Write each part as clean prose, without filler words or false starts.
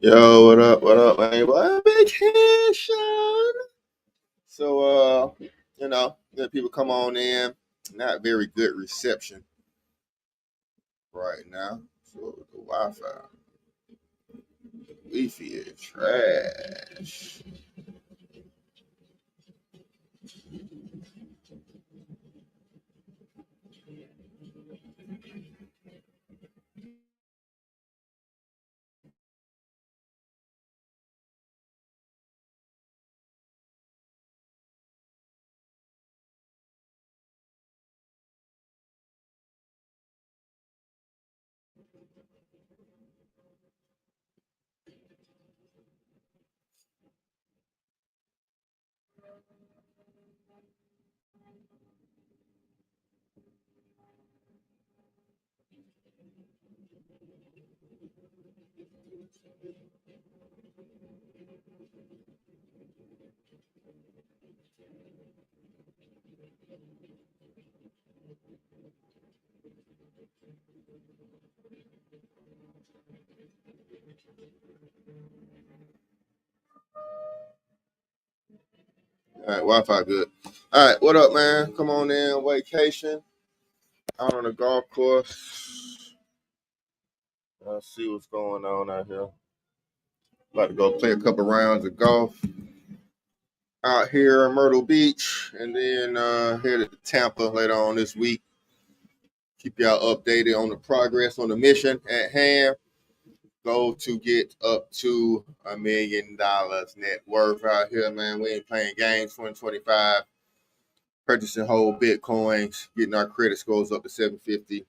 Yo, what up? What up, man? Well, vacation. So, people come on in. Not very good reception right now. So the Wi-Fi, Wi-Fi is trash. All right, Wi-Fi good. All right, what up, man? Come on in, vacation. Out on the golf course. Let's see what's going on out here. About to go play a couple rounds of golf out here in Myrtle Beach, and then headed to Tampa later on this week. Keep y'all updated on the progress on the mission at hand. Goal to get up to $1 million net worth out here, man. We ain't playing games 2025. Purchasing whole Bitcoins, getting our credit scores up to 750.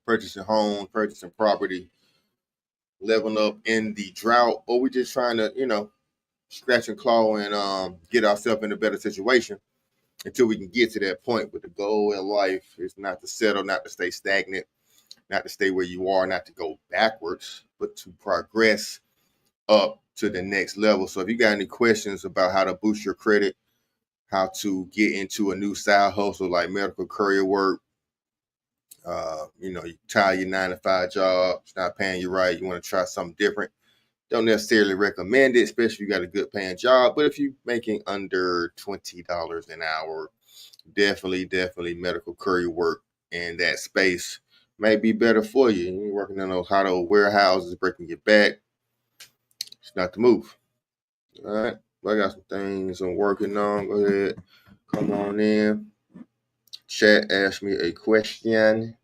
Purchasing homes, purchasing property, leveling up in the drought, or we just trying to, scratch and claw and get ourselves in a better situation until we can get to that point. But the goal in life is not to settle, not to stay stagnant, not to stay where you are, not to go backwards, but to progress up to the next level. So if you got any questions about how to boost your credit, how to get into a new side hustle like medical courier work, you tie your 9 to 5 job, it's not paying you right, you want to try something different. Don't necessarily recommend it, especially if you got a good paying job. But if you're making under $20 an hour, definitely medical courier work in that space may be better for you. You're working in those hot old warehouses, breaking your back. It's not the move. All right. I got some things I'm working on. Go ahead. Come on in. Chat, ask me a question.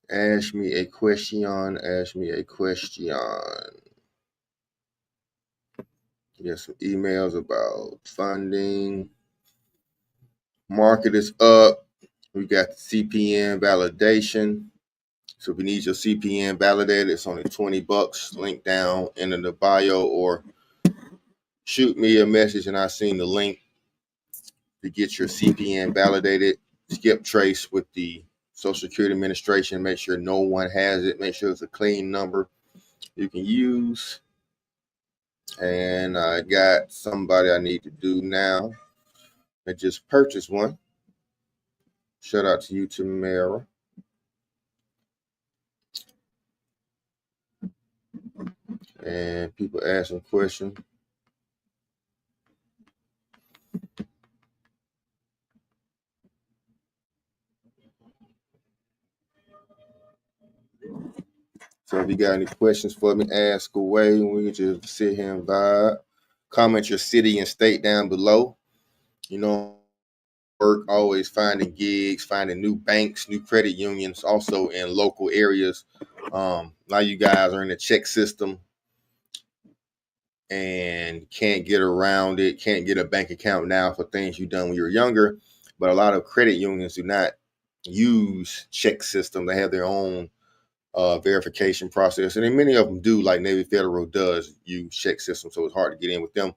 Ask me a question. Ask me a question. Get some emails about funding. Market is up. We got the CPN validation. So if you need your CPN validated, it's only $20. Link down in the bio, or shoot me a message and I'll send the link to get your CPN validated. Skip trace with the Social Security Administration. Make sure no one has it. Make sure it's a clean number you can use. And I got somebody I need to do now. I just purchased one. Shout out to you, Tamara. And people asking questions. So if you got any questions for me, ask away. We can just sit here and vibe. Comment your city and state down below. Work always finding gigs, finding new banks, new credit unions, also in local areas. A lot of you guys are in the check system and can't get around it, can't get a bank account now for things you done when you were younger. But a lot of credit unions do not use check system. They have their own verification process, and then many of them do, like Navy Federal does use check system, so it's hard to get in with them.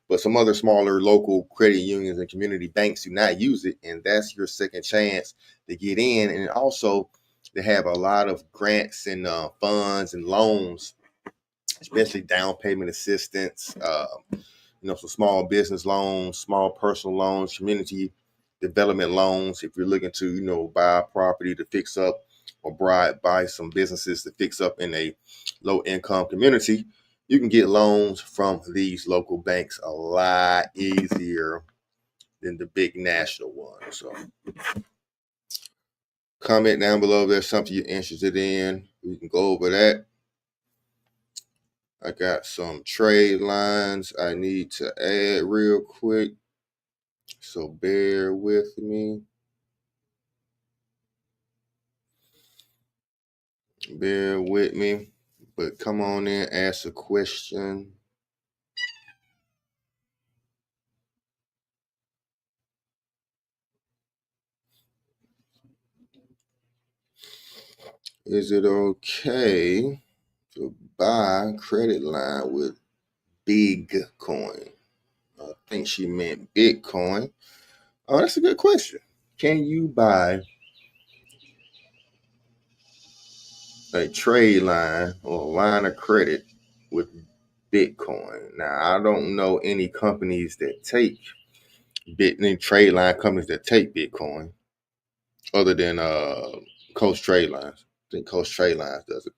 But some other smaller local credit unions and community banks do not use it, and that's your second chance to get in. And also, they have a lot of grants and funds and loans, especially down payment assistance, some small business loans, small personal loans, community development loans. If you're looking to, buy a property to fix up or buy some businesses to fix up in a low income community, you can get loans from these local banks a lot easier than the big national ones. So comment down below if there's something you're interested in. We can go over that. I got some trade lines I need to add real quick, so bear with me. Bear with me, but come on in, ask a question. Is it okay to buy credit line with big coin? I think she meant Bitcoin. Oh, that's a good question. Can you buy a trade line or a line of credit with Bitcoin? Now, I don't know any companies that take any trade line companies that take Bitcoin other than Coast Trade Lines. I think Coast Trade Lines does it.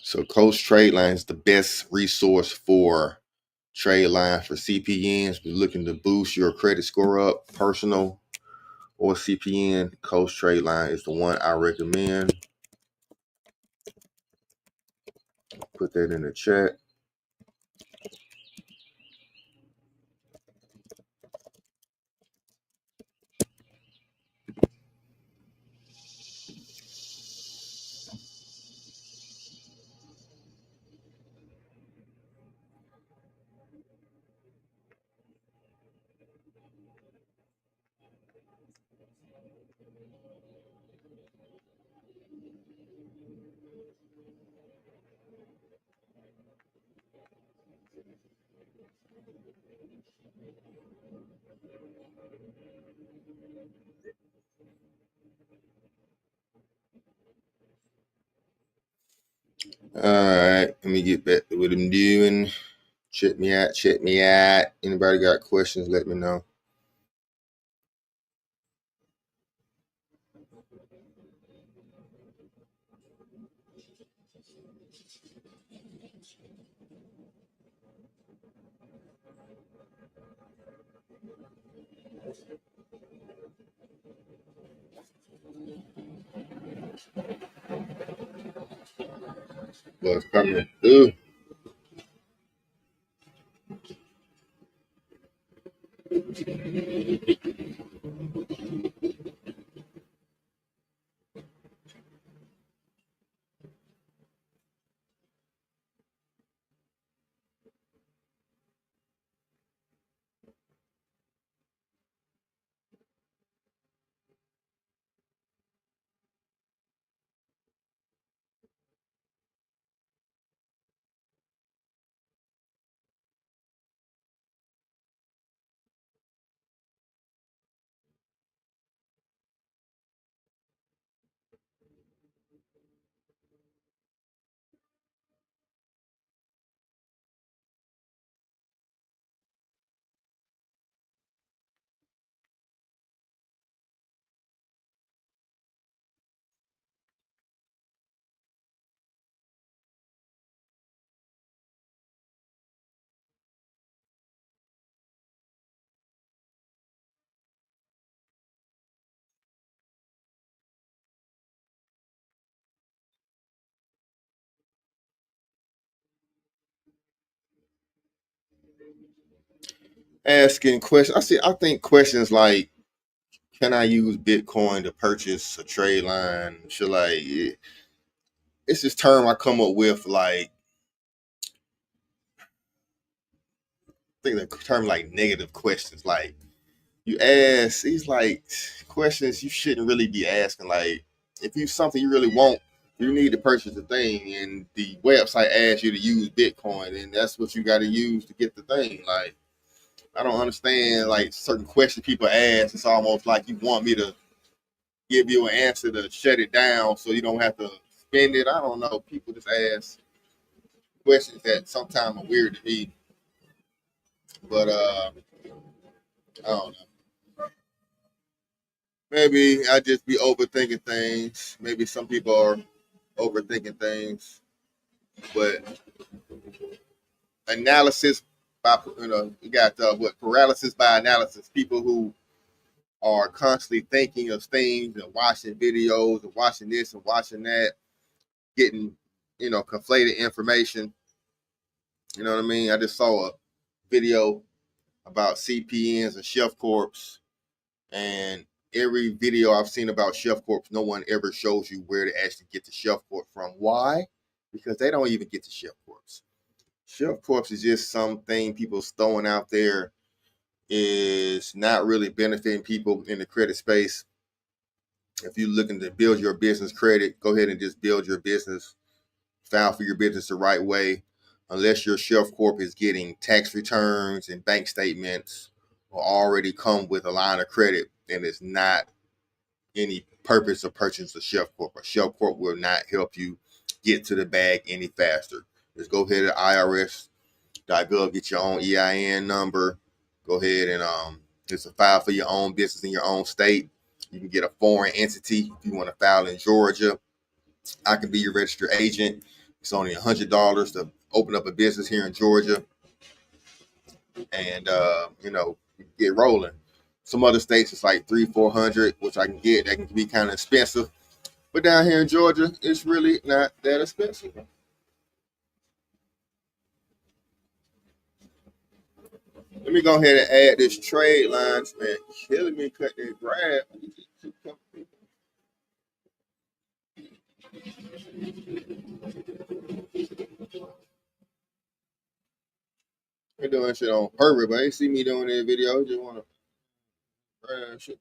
So Coast Trade Line is the best resource for trade line for CPNs. Be looking to boost your credit score up, personal or CPN. Coast Trade Line is the one I recommend. Put that in the chat. All right, let me get back to what I'm doing. Check me out. Check me out. Anybody got questions? Let me know. What's coming through? Asking questions. I think questions like, can I use Bitcoin to purchase a trade line? Should I? It's this term I come up with, like, I think the term like negative questions. Like, you ask these like questions you shouldn't really be asking. Like, if you something you really want, you need to purchase the thing, and the website asks you to use Bitcoin, and that's what you got to use to get the thing. Like, I don't understand like certain questions people ask. It's almost like you want me to give you an answer to shut it down so you don't have to spend it. I don't know. People just ask questions that sometimes are weird to me, but I don't know. maybe I just be overthinking things. Maybe some people are overthinking things, but analysis by you got what paralysis by analysis. People who are constantly thinking of things and watching videos and watching this and watching that, getting conflated information. You know what I mean? I just saw a video about CPNs and Chef Corps, and every video I've seen about Chef Corps, no one ever shows you where to actually get the Chef Corps from. Why? Because they don't even get the Chef Corps. Chef Corps is just something people's throwing out there, is not really benefiting people in the credit space. If you're looking to build your business credit, go ahead and just build your business, file for your business the right way. Unless your Chef Corp is getting tax returns and bank statements or already come with a line of credit, then it's not any purpose of purchasing a Chef Corp. A Chef Corp will not help you get to the bag any faster. Just go ahead to IRS.gov, get your own EIN number. Go ahead and just file for your own business in your own state. You can get a foreign entity if you want to file in Georgia. I can be your registered agent. It's only $100 to open up a business here in Georgia, and get rolling. Some other states it's like 300-400, which I can get. That can be kind of expensive, but down here in Georgia, it's really not that expensive. Let me go ahead and add this trade lines, man. Killing me, cut that grab. They're doing shit on purpose, but they see me doing that video. Just want to grab shit.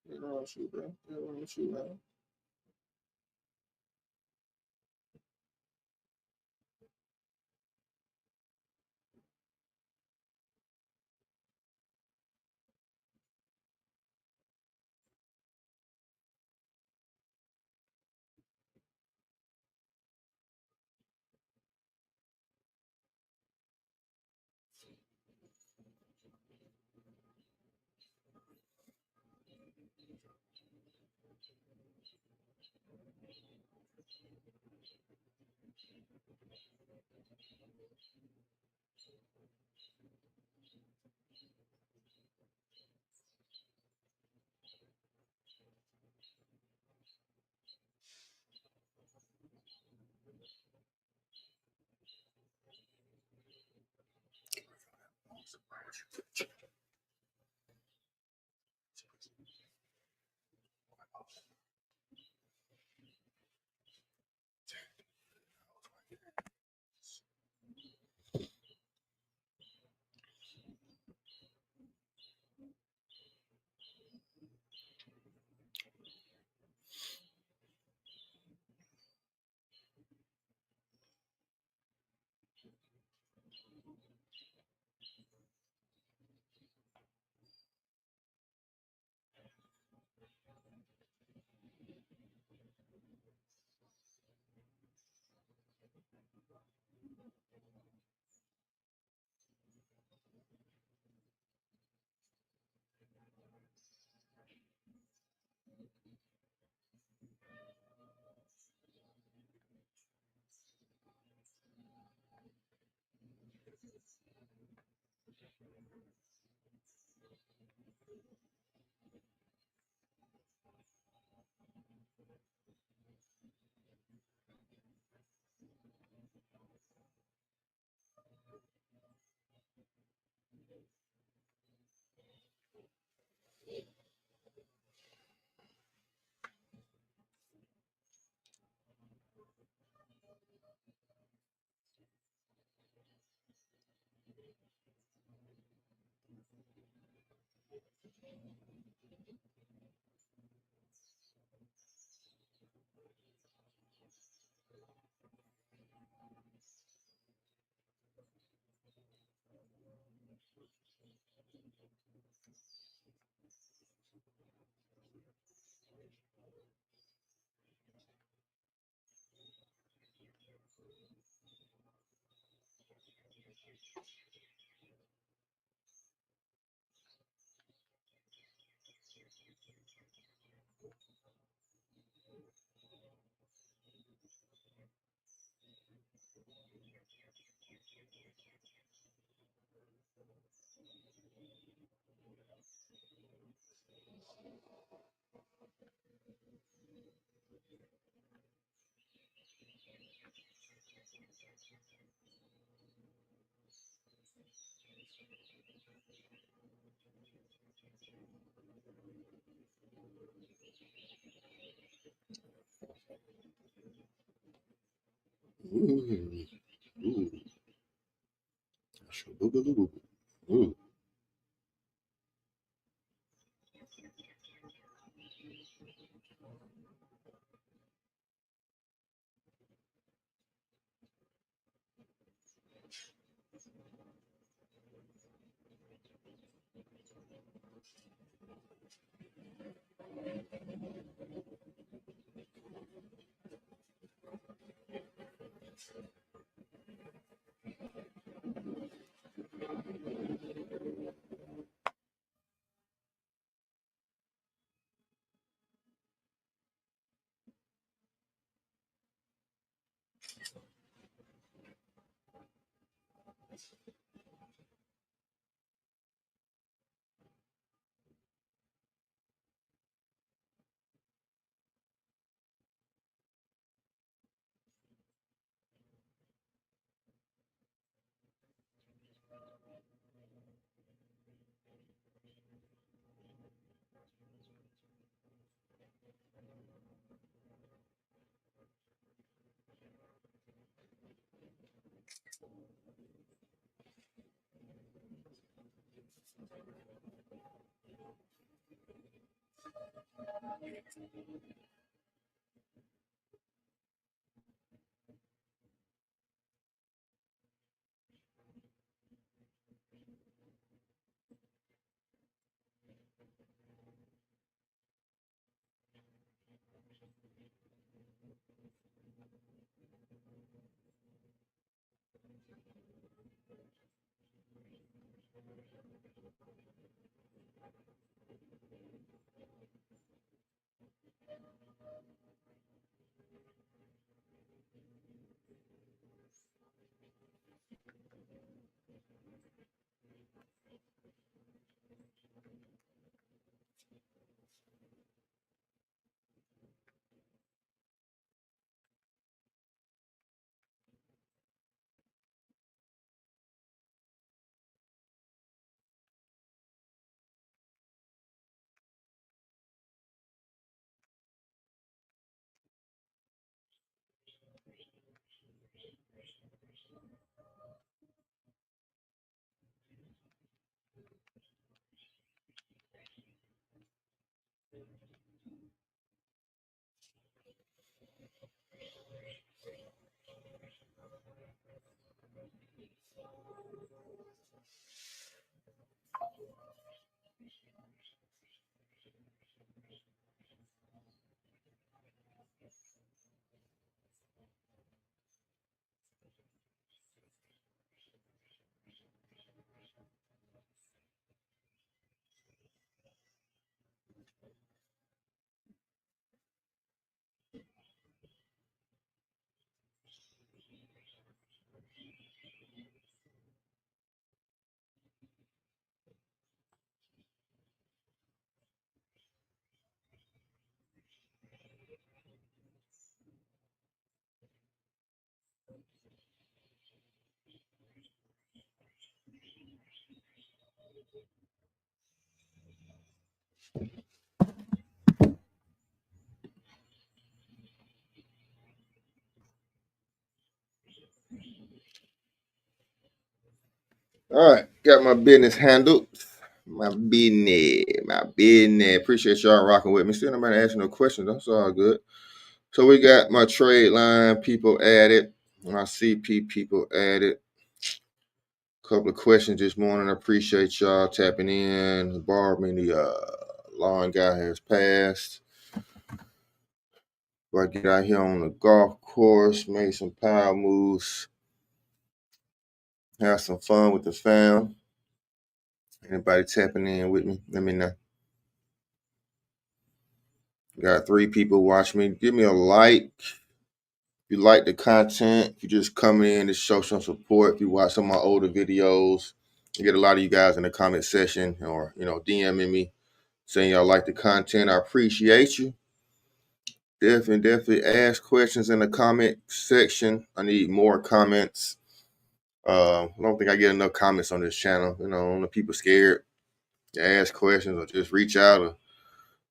You know what shoot, bro. You know what shoot, man. Ooh, ooh, shaboogaloo. Ooh. All right, got my business handled. My business. My business. Appreciate y'all rocking with me. Still nobody asking no questions. That's all good. So we got my trade line people added. My CP people added. Couple of questions this morning. I appreciate y'all tapping in. Barb, the lawn guy has passed. I get out here on the golf course, made some power moves, have some fun with the fam. Anybody tapping in with me? Let me know. Got 3 people watch me. Give me a like. If you like the content, if you just coming in to show some support, if you watch some of my older videos, I get a lot of you guys in the comment section or, DMing me saying y'all like the content. I appreciate you. Definitely ask questions in the comment section. I need more comments. I don't think I get enough comments on this channel. The people scared to ask questions or just reach out or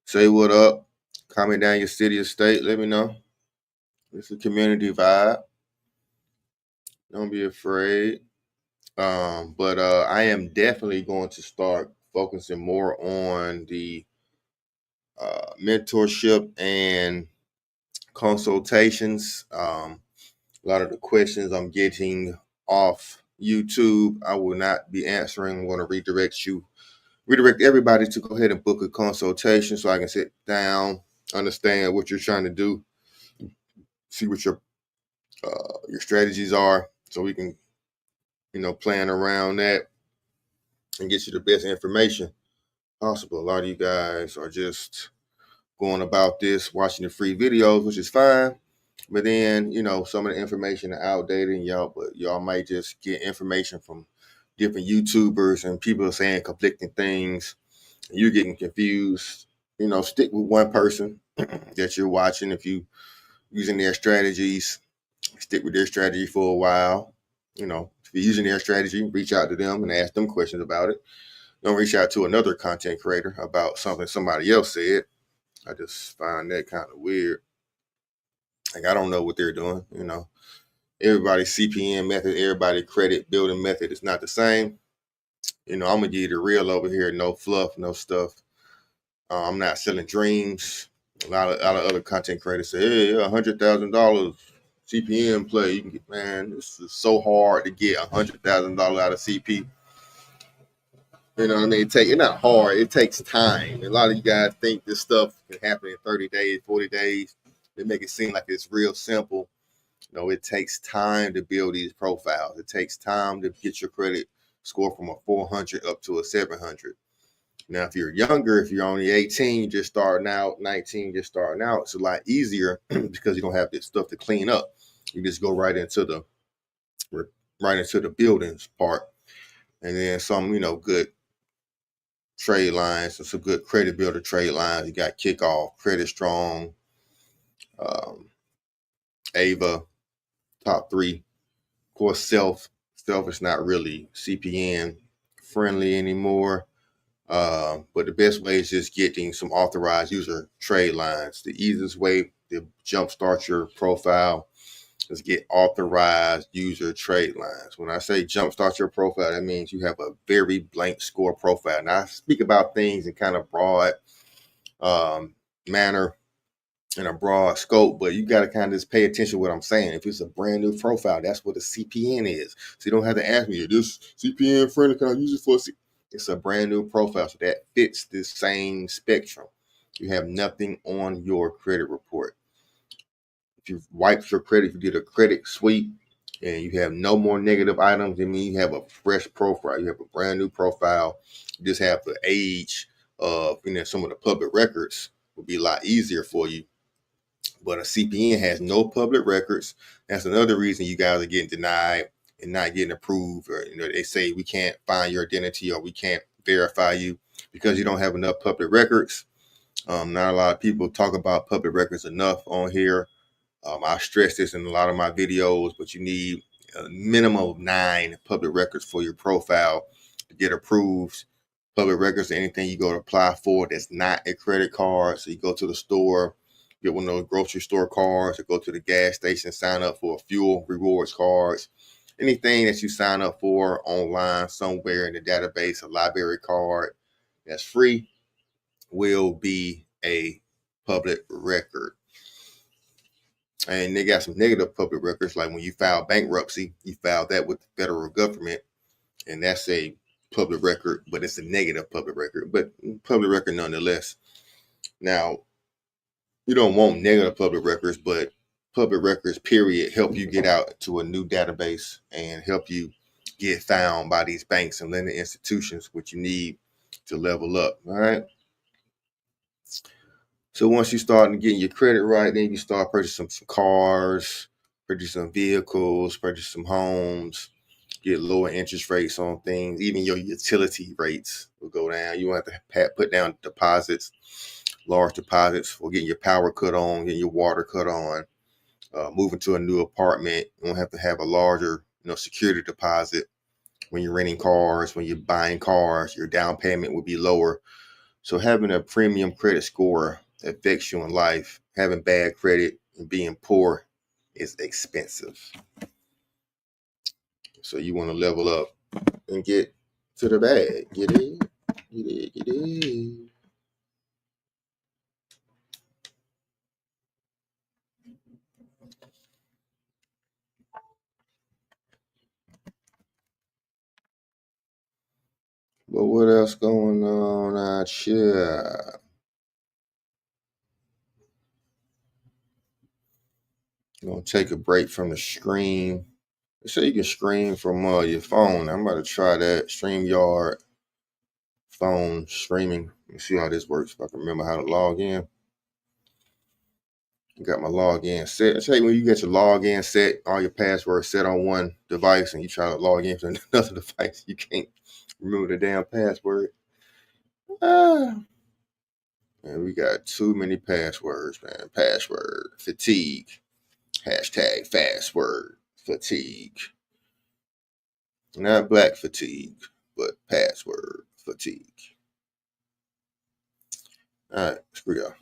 say what up. Comment down your city or state. Let me know. It's a community vibe. Don't be afraid. But I am definitely going to start focusing more on the mentorship and consultations. A lot of the questions I'm getting off YouTube, I will not be answering. I'm going to redirect everybody to go ahead and book a consultation so I can sit down, understand what you're trying to do, see what your strategies are, so we can, plan around that and get you the best information possible. A lot of you guys are just going about this, watching the free videos, which is fine. But then, some of the information are outdated, and y'all might just get information from different YouTubers and people are saying conflicting things. And you're getting confused. Stick with one person that you're watching. If you using their strategies, stick with their strategy for a while. If you're using their strategy, reach out to them and ask them questions about it. Don't reach out to another content creator about something somebody else said. I just find that kind of weird. Like, I don't know what they're doing. Everybody's CPM method, everybody credit building method is not the same. I'm gonna give you the real over here. No fluff, no stuff. I'm not selling dreams. A lot of other content creators say, "Hey, $100,000 CPM play." You can get, man, this is so hard to get $100,000 out of CP. You know what I mean? It's not hard. It takes time. A lot of you guys think this stuff can happen in 30 days, 40 days. They make it seem like it's real simple. It takes time to build these profiles. It takes time to get your credit score from a 400 up to a 700. Now, if you're younger, if you're only 18, just starting out, 19, just starting out, it's a lot easier because you don't have this stuff to clean up. You just go right into the buildings part, and then some, good trade lines and some good credit builder trade lines. You got Kickoff, Credit Strong, Ava, top 3. Of course, Self is not really CPN friendly anymore. But the best way is just getting some authorized user trade lines. The easiest way to jumpstart your profile is get authorized user trade lines. When I say jumpstart your profile, that means you have a very blank score profile. Now, I speak about things in kind of broad manner, in a broad scope, but you got to kind of just pay attention to what I'm saying. If it's a brand new profile, that's what a CPN is. So you don't have to ask me, is this CPN friendly? Can I use it for It's a brand new profile, so that fits the same spectrum. You have nothing on your credit report. If you wiped your credit, if you did a credit sweep and you have no more negative items, it means you have a fresh profile. You have a brand new profile. You just have the age of, some of the public records will be a lot easier for you. But a CPN has no public records. That's another reason you guys are getting denied and not getting approved. Or, they say we can't find your identity or we can't verify you because you don't have enough public records. Not a lot of people talk about public records enough on here. I stress this in a lot of my videos, but you need a minimum of 9 public records for your profile to get approved. Public records are anything you go to apply for that's not a credit card. So you go to the store, get one of those grocery store cards, or go to the gas station, sign up for a fuel rewards cards. Anything that you sign up for online somewhere in the database, a library card, that's free will be a public record. And they got some negative public records, like when you file bankruptcy, you file that with the federal government, and that's a public record, but it's a negative public record, but public record nonetheless. Now, you don't want negative public records, but public records, period, help you get out to a new database and help you get found by these banks and lending institutions, which you need to level up. All right. So once you start getting your credit right, then you start purchasing some cars, purchasing some vehicles, purchase some homes, get lower interest rates on things. Even your utility rates will go down. You won't have to put down deposits, large deposits for getting your power cut on, getting your water cut on, moving to a new apartment. You won't have to have a larger, security deposit. When you're renting cars, when you're buying cars, your down payment will be lower. So having a premium credit score affects you in life. Having bad credit and being poor is expensive. So you want to level up and get to the bag. Get it? Get it? Get it? But what else going on out here? I'm going to take a break from the screen. They say you can stream from your phone. I'm about to try that. StreamYard phone streaming. Let me see how this works. If I can remember how to log in. Got my login set. I tell you, when you get your login set, all your passwords set on one device, and you try to log in from another device, you can't remember the damn password. And we got too many passwords, man. Password fatigue. Hashtag fastword fatigue. Not black fatigue, but password fatigue. All right, screw y'all.